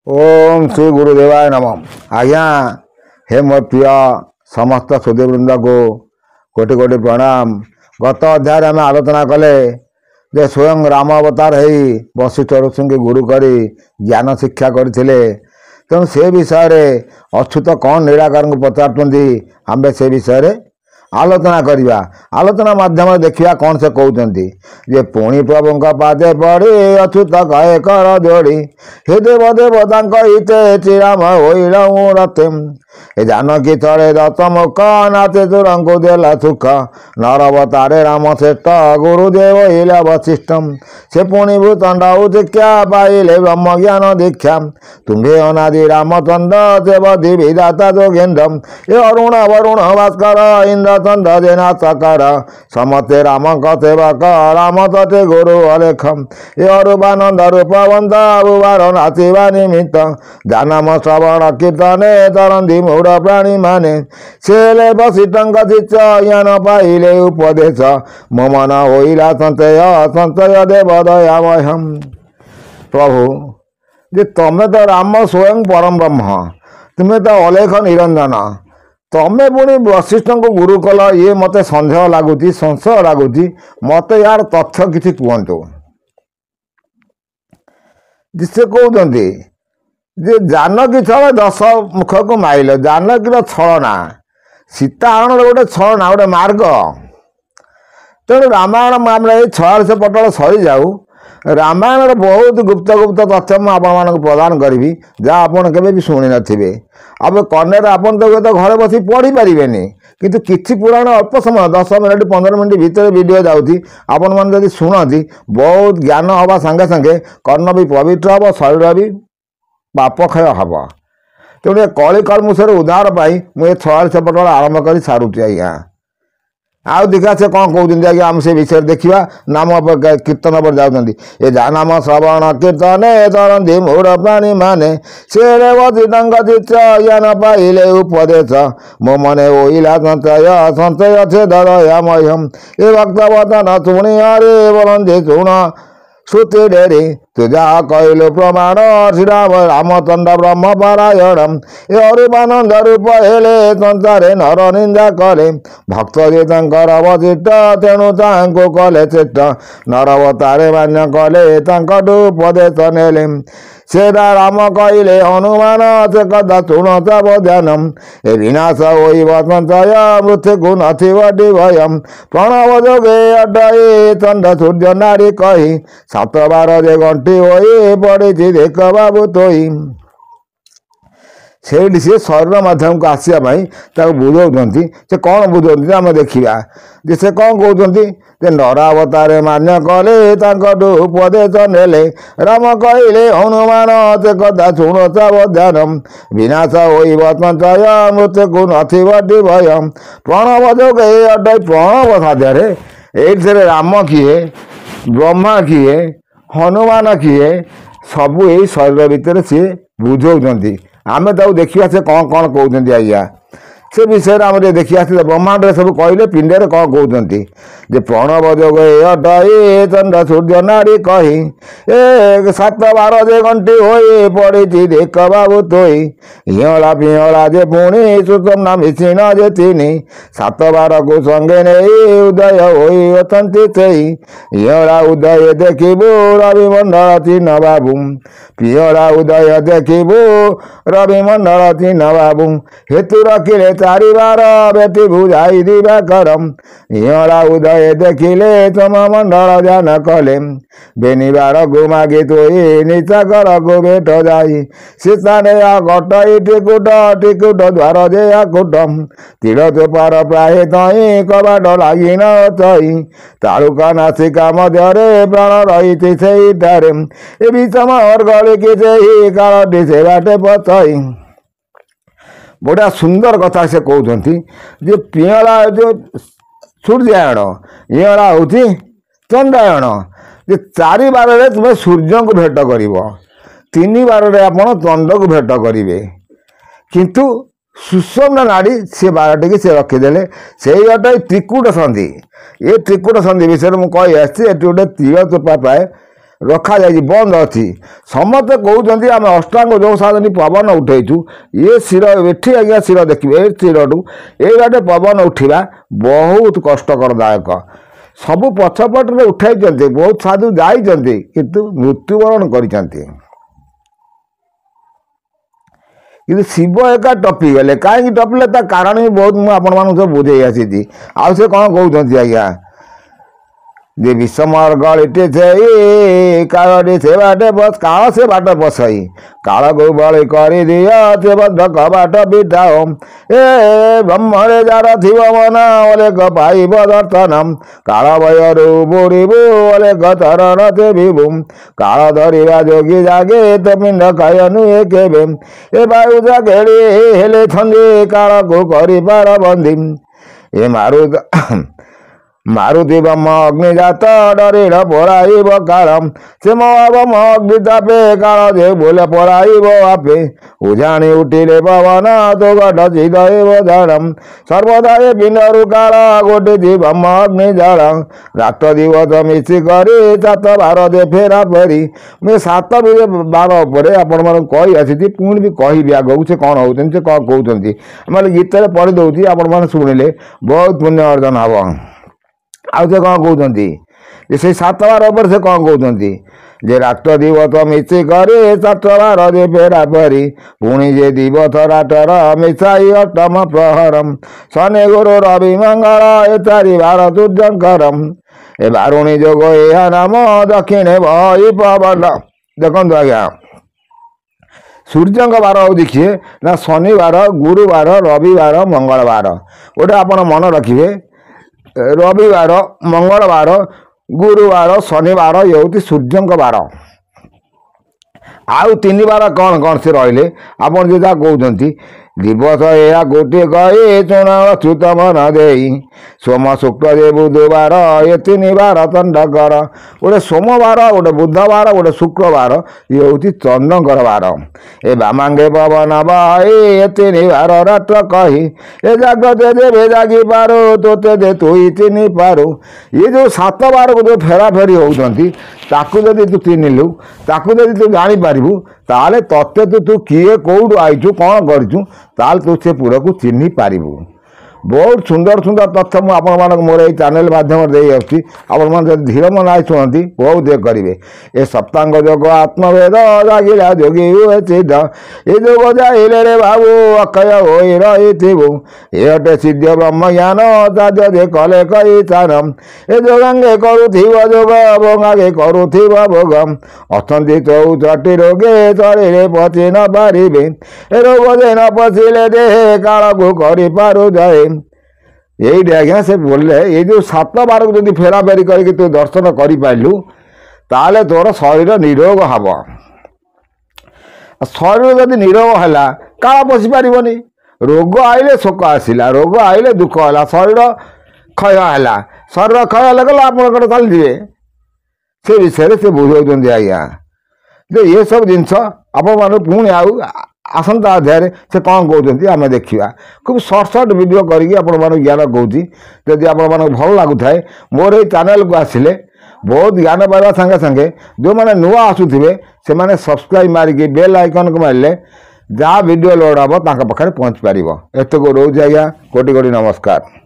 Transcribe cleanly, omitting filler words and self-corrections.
ओम श्री गुरुदेवाय नमः। आज्ञा हे मो प्रिय समस्त सुधीवृंद को कोटि कोटि प्रणाम। गत अध्याय आम आलोचना कले जे स्वयं राम अवतार है वशिष्ठ ऋषि की गुरु करी ज्ञान शिक्षा करथिले। तेणु से विषय रे अच्युत कौन निराकार को पचारुंट आम से विषय आलोचना करवा। आलोचना माध्यम देखा कौन से कहते जे पुणी प्रभु पादे पड़ी अच्युत कहे कर जोड़ी हे देव देवता हिते चिराम होते जानकी थरे दत्त मुख नाते चुरंकु देला सुख नरवतारे राम श्रेष्ठ गुरुदेव हिला वशिष्ठम से पुणी भूतंड दीक्षा पाइले ब्रह्म ज्ञान दीक्षा तुम्हें अनादि रामचंद्र देवदी विदाता जोगेन्द्रम ये अरुण वरुण भास्कर इंद्र चंद्र देना सकार समते राम सेवक राम तटे गुरु अलेखम ये अरूपानंद रूपवंत बुवार नाचिवा निमित्त जानम श्रवण कीर्तने तरंदी मूढ़ प्राणी माने सेले वशिष्ठंक शिष्य ज्ञान पाइले उपदेश मो मन होइला संचय संचय देव दयामयम। प्रभु जे तमें तो राम स्वयं परम ब्रह्म तुम्हें तो अलेख निरंजन तमें पुणी वशिष्ठ को गुरु कल ये मत सन्देह लगुच संशय लगुच मत यार तथ्य किसी कहतु से कहते जे जानकी छल दश मुख को माइल जानकी छलना सीताहरण गोटे छलना गोटे मार्ग तेणु रामायण आम 46 पटल सरी जाऊ रामायण बहुत गुप्त गुप्त तथ्य मुझे प्रदान करी जहाँ आपड़ के शुणी थे। अब कन्या आपन तो घरे बस पढ़ी पारे किंतु किसी पुराण अल्प समय 10 मिनट 15 मिनट भीतर वीडियो जाऊँगी आपण मैंने शुणती बहुत ज्ञान हवा सांगे सांगे कर्ण भी पवित्र हम शरीर भी पाप क्षय हम। तेणु कली कलमुषर उद्धार पाई मुझे 46 पटल आरंभ कर सारूँ आज्ञा आउ देखा से कौन कहते आज्ञा आम से विषय देखा नाम कीर्तन पर जाऊँगी ये नाम श्रवण कीर्तन तरंदी मूढ़ प्राणी माने से ज्ञान पाइले उपदेश मो मने ओइला संचय संचय छे दयामयम ये भक्तवचन शुणी हरे बोलंदे शुण श्रुति डेरी तुझा कहलु प्रमाण श्रीराम रामचंद्र ब्रह्म पारायणम ये अरूपानंद रूप हेले संसारे नर निंदा कले भक्त जे तंकर वशिष्ठ तेणु तांको कले श्रेष्ठ नरवतारे मान्य कले तांकटु उपदेश नेले सेरा राम कहले हनुमान से कदा शुण तव ध्यानम ए विनाश होई संचय मृत्यु नथिवटी भयम प्रणव जोगे अड्डे चंड सूर्य नारी कही 7 बार जे घंटी होई पड़ी देख बाबू तोई से शरीर माध्यम को आसवाई बुझाऊँ से कौन बुझाते आम देखा जे से कौन कहते नरावतारे मान्य कले उपदेश नेले राम कहले हनुमान से कदा शुण तव ध्यानम विनाश होई संचय मृत्यु नथिवटी भयम प्रणव जोगे अड्डे प्रणव साध्य ये राम किए ब्रह्मा किए हनुमान किए सबू यही शरीर भितर सी बुझाऊँ आम देखा से कौन कौन कहते आज्ञा से विषय आम देखी आस ब्रह्मांड सब कहले पिंडे कौन कहते जे प्रणव जोग अटई चंद्र सूर्य नारी कही ए 7 बार जे घंटी होई पड़ी देख बाबू तोई हिला पिहला जे पुणी सुतम मिशीन जे 7 बार को संगे नहीं उदय होई अथंती हिला उदय देखबू रवि मंडल 3 बाबू पिहला उदय देखबू रवि मंडल 3 बाबू हेतु रखिले 4 बार बेटी बुझाई दिवा करम हिला उदय देखिले तम मंडल ध्यान कले बेनिबार गुमागी तोई निचा कर को बेट जाई सीताने घटई टिकुट टिकुट द्वार जे आकुटम तीर चोपार प्राय तई कबाट लगी नई तालुका नासिका मध्य प्राण रही से विषम अर्गलिकी से कालटी से बाटे पचई बड़ा सुंदर कथा से कहते जे पियला जो सूर्यायण इला हूँ चंद्रायण जे 4 बार तुम्हें सूर्य को भेट कर 3 बार आप चंद्र को भेट करेंगे किंतु सुषुम्ना नाड़ी से 12 टी से रखीदे से त्रिकूट संधि ये त्रिकूट संधि विषय मुझे कही आसी गोटे तीर चोपा पाए रखाଯାଇଛି बंद अच्छी समस्ते कहते आम अष्टांग योग साधन पवन उठेचु ये शिर एठी आज्ञा शिर देखिए ए शिरठू ये बाटे पवन उठा बहुत कष्टकरदायक सबू पछपटे उठाई बहुत साधु जाइंट किंतु मृत्युवरण कर शिव एका टपिगले कहीं टपिले कारण भी बहुत मुझे सब बुझे आसी आउ से कौन कहते आज्ञा जे विषमर गलिटे कालटी से बाटे बस काल से बाट बसई काल को बल कर दिया से बद्धक बाट बिटाओ ए ब्रह्मरे जार थिव मन अलेक पाइब दर्शनम काल भयरू बुड़बू अलेक चरण से विभु काल धरिया जोगी जागे तो पिंड कयनु केबे ए वायु जागेड़ी हेले छंदी काल को करि पार बंदी ए मारुति ब्रह्म अग्निजात डरेण पराइब कालम से मम अग्नितापे काल जे बोले पराइब आपे उजाणी उठिले पवन तो घटचित धरम सर्वदा ए पिंडरु काल गोटे ब्रह्म अग्नि जल रात दिवस मिशी करी 7 12 दे फेरा फेरी मैं 7 12 पर आपण मन कही आसी पुणी भी कहबी आगू से कौन होती से कौन कहते मैंने गीत पढ़ी दूसरी आपण मैंने शुणिले बहुत पुण्य अर्जन हम आउ से कौन कहते से 7 12 पर से कौन कहते जे रात दिवस मिशी करे 7 12 दे फेरा फेरी पुणी जे दिवस रातर मिशाई अष्टम प्रहरम शनि गुरु रवि मंगल ए 4 12 सूर्यंकरम ए बारुणी जोग यह नाम दक्षिणे भई पवन देखो आज्ञा सूर्य बार देखिए ना शनिवार गुरुवार रविवार मंगलवार गोटे आप मन रखिए रविवार मंगलवार गुरुवार शनिवार ये हूँ सूर्य बार आउ 3 बार कौन कौन से रहिले आप जो कहते दिवस या गोटे कहे चुन अच्युत मन दे सोम शुक्ल जे बुधवार ये 3 बार चंडकर गोटे सोमवार गोटे बुधवार गोटे शुक्रवार ये हूँ चंडकर बार ए बामांगे पवन बहे ये 3 बार रात कही ए जागते देवे जागी पारो तोते दे तुई चिन्ह पारू ये जो 7 बार को जो फेरा फेरी होती जदि तू चिन्हलु ताकू जदि तू जानीपारू ताले तत्ते तू किए कौटू आईचु कौन करू ताल तू से पूरा को चिन्ह पारू बहुत सुंदर सुंदर तथ्य मुझे मोर ये चैनल माध्यम से आप धीर मन आई शुणती बहुत देख करेंगे ए सप्तांग जोग आत्मवेद जागिला जोगी हुए चिद ये जोग जाइले रे बाबू अक्षय हो रही ये हटे सिद्ध ब्रह्म ज्ञान ताज जे कले कई चानम ए जोगांगे करुथिव जोग भोगागे करुथिव भोगम अथंती 64 रोगे शरीरे पचि न पारे ए रोग जे न पशिले देहे काल को करि पारु जाए यही आज्ञा से बोले ये जो 7 बार को जब फेरा फेरी करके तू दर्शन करूँ ताले तोर शरीर निरोग हम शरीर जब निरोग है काल पशि पारनी रोग आइले शोक आसला रोग आइले दुख है शरीर क्षय है शरीर क्षय गला आप चलते से विषय से बुझाऊँ आज्ञा ये सब जिनस आप पुणी आउ आसंता अध्याय से कौन कहते आम देखा खूब सर्ट सर्ट वीडियो करके आपण ज्ञान कहूँ जदि आप भल लगुए मोर ये चैनल को आसिले बहुत ज्ञान पाइबा संगे संगे जो मैंने नुआ आसुवे से मैंने सब्सक्राइब मारिकी बेल आइकन को मारे जहाँ वीडियो लोड हम पाखे पहुँच पार एत को रोज आज्ञा कोटि कोटि नमस्कार।